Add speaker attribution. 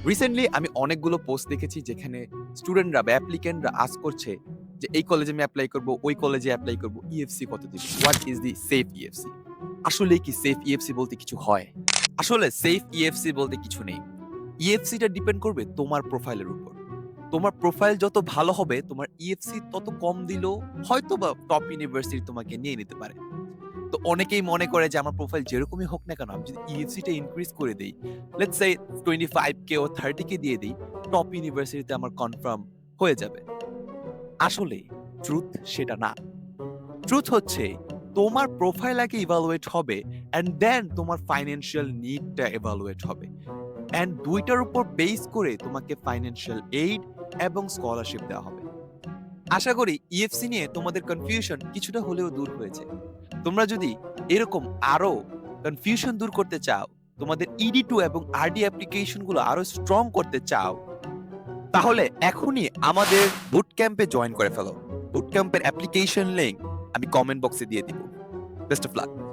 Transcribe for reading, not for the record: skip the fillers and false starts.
Speaker 1: Recently আমি অনেকগুলো post দেখেছি যেখানে স্টুডেন্টরা বা অ্যাপ্লিক্যান্টরা আস্ক করছে যে এই কলেজে আমি এপ্লাই করব, ওই কলেজে এপ্লাই করব। ইএফসি কত দিব? What is the safe EFC? আসলেই কি সেফ ইএফসি বলতে কিছু হয়? আসলে সেফ ইএফসি বলতে কিছু নেই। ইএফসিটা ডিপেন্ড করবে তোমার প্রোফাইলের উপর। তোমার প্রোফাইল যত ভালো হবে, তোমার ইএফসি তত কম দিলেও হয়তোবা টপ ইউনিভার্সিটি তোমাকে নিয়ে নিতে পারে। তো অনেকেই মনে করে যে আমার প্রোফাইল যেরকমই হোক না কেন, আমি যদি ইএফসিটা ইনক্রিজ করে দেই, let's say 25K O 30K দিয়ে দেই, টপ ইউনিভার্সিটিতে আমার কনফার্ম হয়ে যাবে। আসলে ট্রুথ সেটা না। ট্রুথ হচ্ছে তোমার প্রোফাইল আগে ইভালুয়েট হবে অ্যান্ড দেন তোমার ফাইন্যান্সিয়াল নিডটা ইভালুয়েট হবে। অ্যান্ড ২ টার উপর বেস করে তোমাকে ফাইন্যান্সিয়াল এইড এবং স্কলারশিপ দেওয়া হবে। আশা করি ইএফসি নিয়ে তোমাদের কনফিউশন কিছুটা হলেও দূর হয়েছে। তোমরা যদি এরকম আরো কনফিউশন দূর করতে চাও, তোমাদের ED2 এবং RD অ্যাপ্লিকেশন গুলো আরো স্ট্রং করতে চাও, তাহলে এখনই আমাদের বুট ক্যাম্পে জয়েন করে ফেলো। বুট ক্যাম্পের অ্যাপ্লিকেশন লিংক আমি কমেন্ট বক্সে দিয়ে দিব। Best of luck.